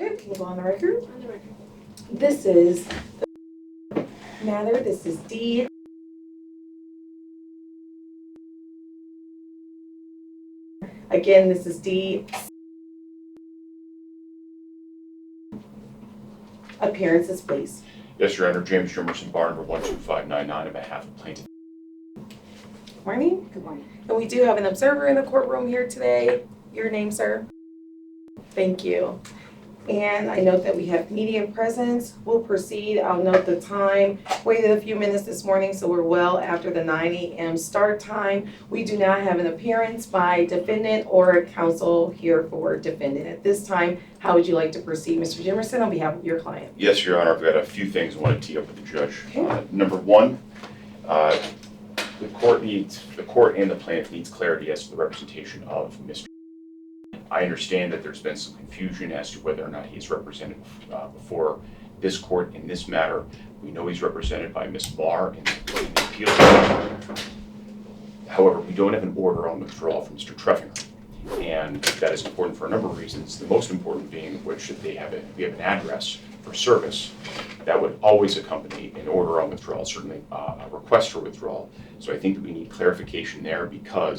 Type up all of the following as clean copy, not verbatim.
Okay, we'll go on the record. On the record. This is the matter. This is Dee. Again, this is Dee. Appearances, please. Yes, Your Honor. James Jimmerson, bar number 12599, on behalf of Plaintiff. Morning. Good morning. And we do have an observer in the courtroom here today. Your name, sir? Thank you. And I note that we have media presence. We'll proceed. I'll note the time. Waited a few minutes this morning, so we're well after the 9 a.m. start time. We do not have an appearance by defendant or counsel here for defendant. At this time, how would you like to proceed, Mr. Jimmerson, on behalf of your client? Yes, Your Honor. I've got a few things I want to tee up with the judge. Okay. Number one, the court and the plaintiff needs clarity as to the representation of Mr. I understand that there's been some confusion as to whether or not he's represented before this court in this matter. We know he's represented by Ms. Barr in the appeal. However, we don't have an order on withdrawal from Mr. Treffinger, and that is important for a number of reasons. The most important being which we have an address for service that would always accompany an order on withdrawal, certainly a request for withdrawal. So I think that we need clarification there, because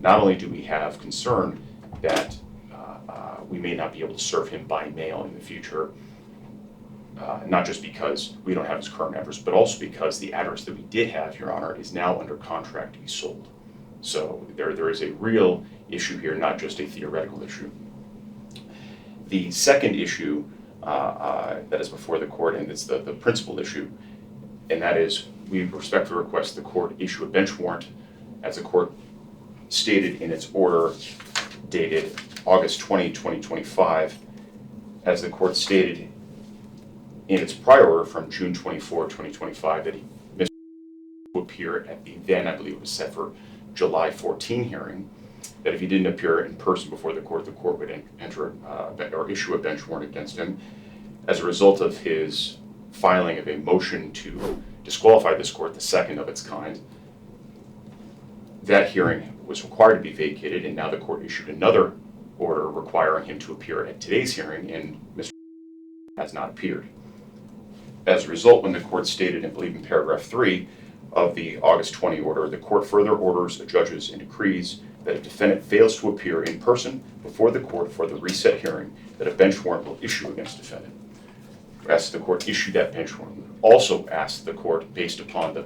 not only do we have concern that we may not be able to serve him by mail in the future, not just because we don't have his current address, but also because the address that we did have, Your Honor, is now under contract to be sold. So there is a real issue here, not just a theoretical issue. The second issue that is before the court, and it's the principal issue, and that is we respectfully request the court issue a bench warrant, as the court stated in its order dated August 20, 2025, as the court stated in its prior order from June 24, 2025, that he missed to appear at the then, I believe it was set for July 14 hearing, that if he didn't appear in person before the court would enter or issue a bench warrant against him. As a result of his filing of a motion to disqualify this court, the second of its kind, that hearing was required to be vacated, and now the court issued another order requiring him to appear at today's hearing, and Mr. has not appeared. As a result, when the court stated, I believe in paragraph 3 of the August 20 order, the court further orders, judges, and decrees that if defendant fails to appear in person before the court for the reset hearing, that a bench warrant will issue against defendant. Asks the court issue that bench warrant. Also asks the court, based upon the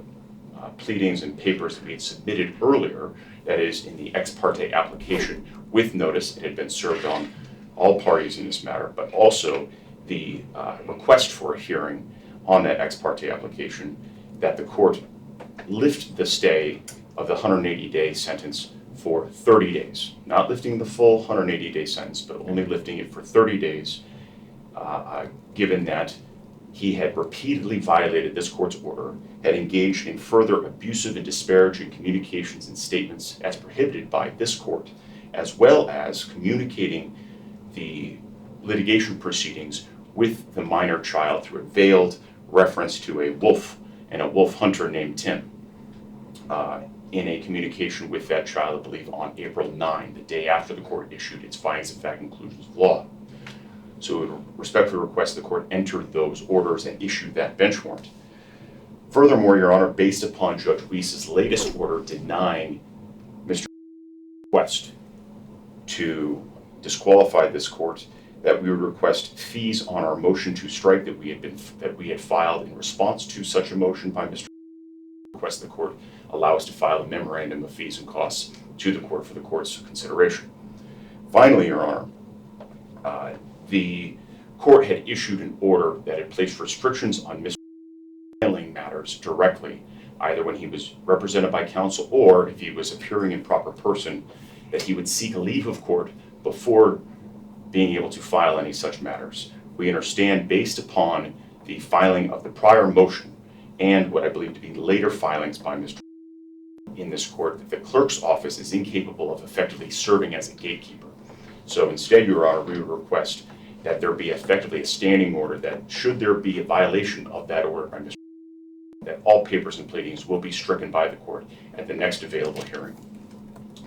pleadings and papers that we had submitted earlier, that is in the ex parte application with notice, it had been served on all parties in this matter, but also the request for a hearing on that ex parte application, that the court lift the stay of the 180-day sentence for 30 days, not lifting the full 180-day sentence, but only lifting it for 30 days, given that he had repeatedly violated this court's order, had engaged in further abusive and disparaging communications and statements as prohibited by this court, as well as communicating the litigation proceedings with the minor child through a veiled reference to a wolf and a wolf hunter named Tim in a communication with that child, I believe, on April 9, the day after the court issued its findings of fact and conclusions of law. So we would respectfully request the court enter those orders and issue that bench warrant. Furthermore, Your Honor, based upon Judge Weiss's latest order denying Mr. request to disqualify this court, that we would request fees on our motion to strike that we had filed in response to such a motion by Mr. Request the court allow us to file a memorandum of fees and costs to the court for the court's consideration. Finally, Your Honor, the court had issued an order that had placed restrictions on Mr. handling matters directly, either when he was represented by counsel or if he was appearing in proper person, that he would seek a leave of court before being able to file any such matters. We understand, based upon the filing of the prior motion and what I believe to be later filings by Mr. in this court, that the clerk's office is incapable of effectively serving as a gatekeeper. So instead, Your Honor, we would request that there be effectively a standing order that should there be a violation of that order by Mr. that all papers and pleadings will be stricken by the court at the next available hearing,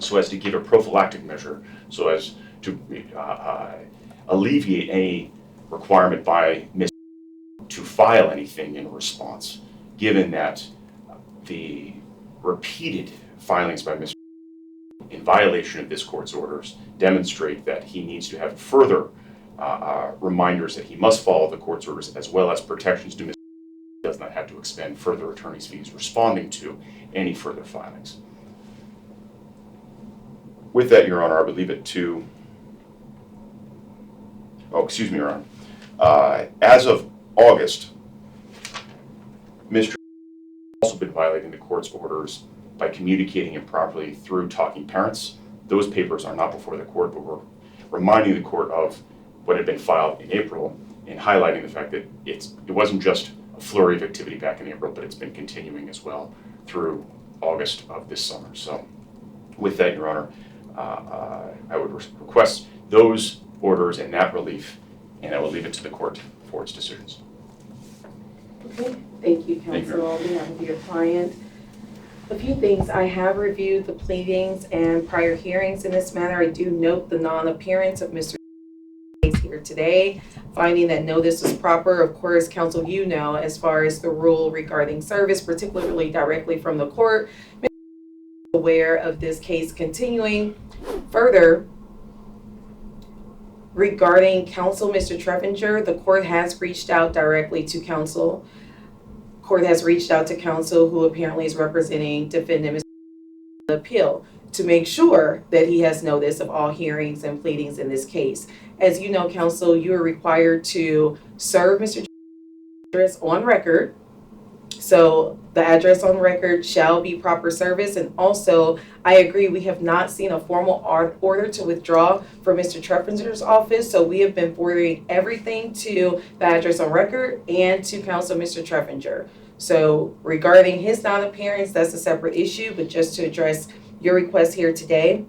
so as to give a prophylactic measure, so as to alleviate any requirement by Ms. to file anything in response, given that the repeated filings by Mr. in violation of this court's orders demonstrate that he needs to have further reminders that he must follow the court's orders, as well as protections to Mr. does not have to expend further attorney's fees responding to any further filings. With that, Your Honor, I would leave it to, Your Honor. As of August, Mr. has also been violating the court's orders by communicating improperly through talking parents. Those papers are not before the court, but we're reminding the court of what had been filed in April and highlighting the fact that it wasn't just a flurry of activity back in April, but it's been continuing as well through August of this summer. So with that, Your Honor, I would request those orders and that relief, and I will leave it to the court for its decisions. Okay, thank you, counsel. On behalf of your client, a few things. I have reviewed the pleadings and prior hearings in this matter. I do note the non-appearance of Mr. here today, finding that notice is proper. Of course, counsel, you know, as far as the rule regarding service, particularly directly from the court, aware of this case continuing. Further, regarding counsel, Mr. Treffinger, the court has reached out directly to counsel. Court has reached out to counsel, who apparently is representing defendant Mr. Appeal, to make sure that he has notice of all hearings and pleadings in this case. As you know, counsel, you are required to serve Mr. address on record. So the address on record shall be proper service. And also, I agree, we have not seen a formal order to withdraw from Mr. Treffinger's office. So we have been forwarding everything to the address on record and to counsel Mr. Treffinger. So regarding his non-appearance, that's a separate issue. But just to address your request here today,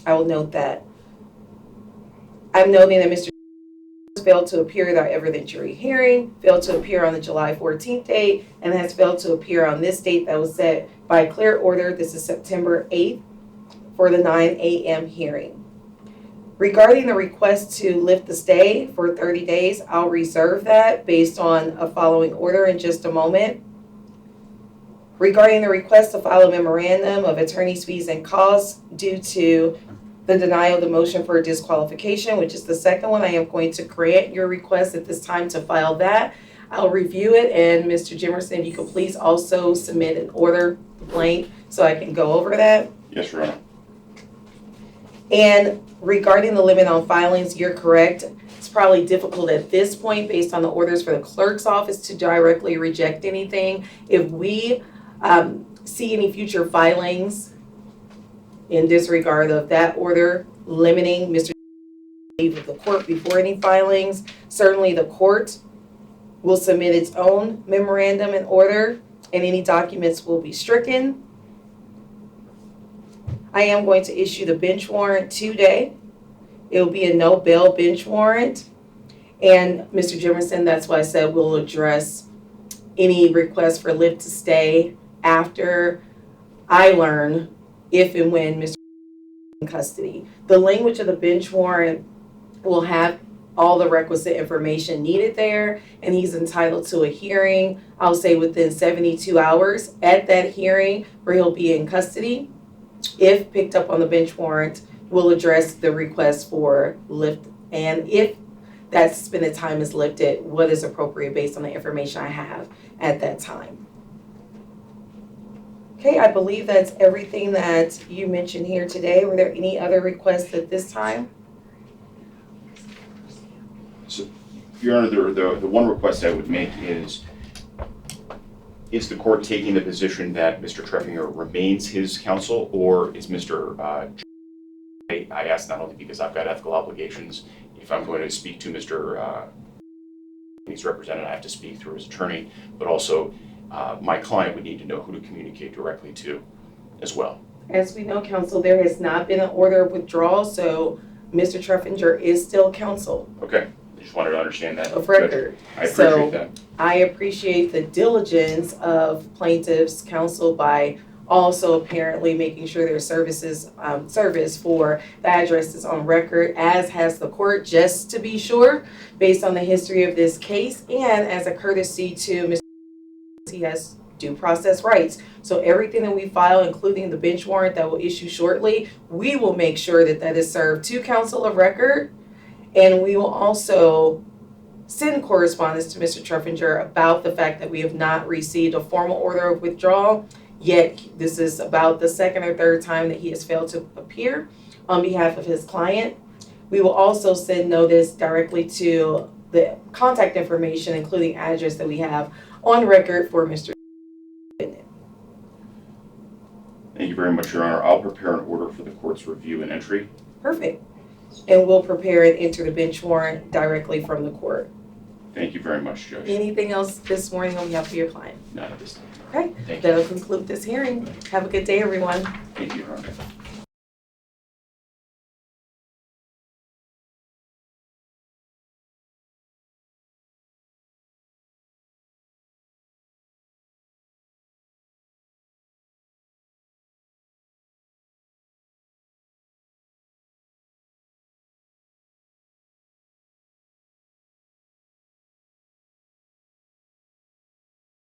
I will note that I'm noting that Mr. failed to appear at our evidentiary hearing, failed to appear on the July 14th date, and has failed to appear on this date that was set by a clear order. This is September 8th for the 9 a.m. hearing. Regarding the request to lift the stay for 30 days, I'll reserve that based on a following order in just a moment. Regarding the request to file a memorandum of attorney's fees and costs due to the denial of the motion for disqualification, which is the second one, I am going to grant your request at this time to file that. I'll review it, and Mr. Jimmerson, if you could please also submit an order blank so I can go over that. Yes, Your Honor. And regarding the limit on filings, you're correct. It's probably difficult at this point, based on the orders for the clerk's office, to directly reject anything. If we see any future filings in disregard of that order, limiting Mr. leave of the court before any filings, certainly the court will submit its own memorandum and order, and any documents will be stricken. I am going to issue the bench warrant today. It will be a no bail bench warrant. And Mr. Jimmerson, that's why I said we'll address any request for lift to stay after I learn if and when Mr. is in custody. The language of the bench warrant will have all the requisite information needed there, and he's entitled to a hearing, I'll say within 72 hours at that hearing, where he'll be in custody. If picked up on the bench warrant, we'll address the request for lift, and if that suspended time is lifted, what is appropriate based on the information I have at that time. Okay, I believe that's everything that you mentioned here today. Were there any other requests at this time? So, Your Honor, the one request I would make is the court taking the position that Mr. Treffinger remains his counsel, or is Mr. I ask not only because I've got ethical obligations. If I'm going to speak to Mr. He's represented, I have to speak through his attorney, but also my client would need to know who to communicate directly to as well. As we know, counsel, there has not been an order of withdrawal, so Mr. Treffinger is still counsel. Okay, I just wanted to understand that. Of record. I appreciate that. I appreciate the diligence of plaintiff's counsel by Also apparently making sure their service for the address is on record, as has the court, just to be sure, based on the history of this case, and as a courtesy to Mr. He has due process rights. So everything that we file, including the bench warrant that will issue shortly, we will make sure that that is served to counsel of record, and we will also send correspondence to Mr. Treffinger about the fact that we have not received a formal order of withdrawal, yet this is about the second or third time that he has failed to appear on behalf of his client. We will also send notice directly to the contact information, including address that we have on record for Mr. Thank you very much, Your Honor. I'll prepare an order for the court's review and entry. Perfect. And we'll prepare and enter the bench warrant directly from the court. Thank you very much, Judge. Anything else this morning on behalf of your client? None at this time. Okay, Thank you. that'll conclude this hearing. Have a good day, everyone. Thank you, Your Honor.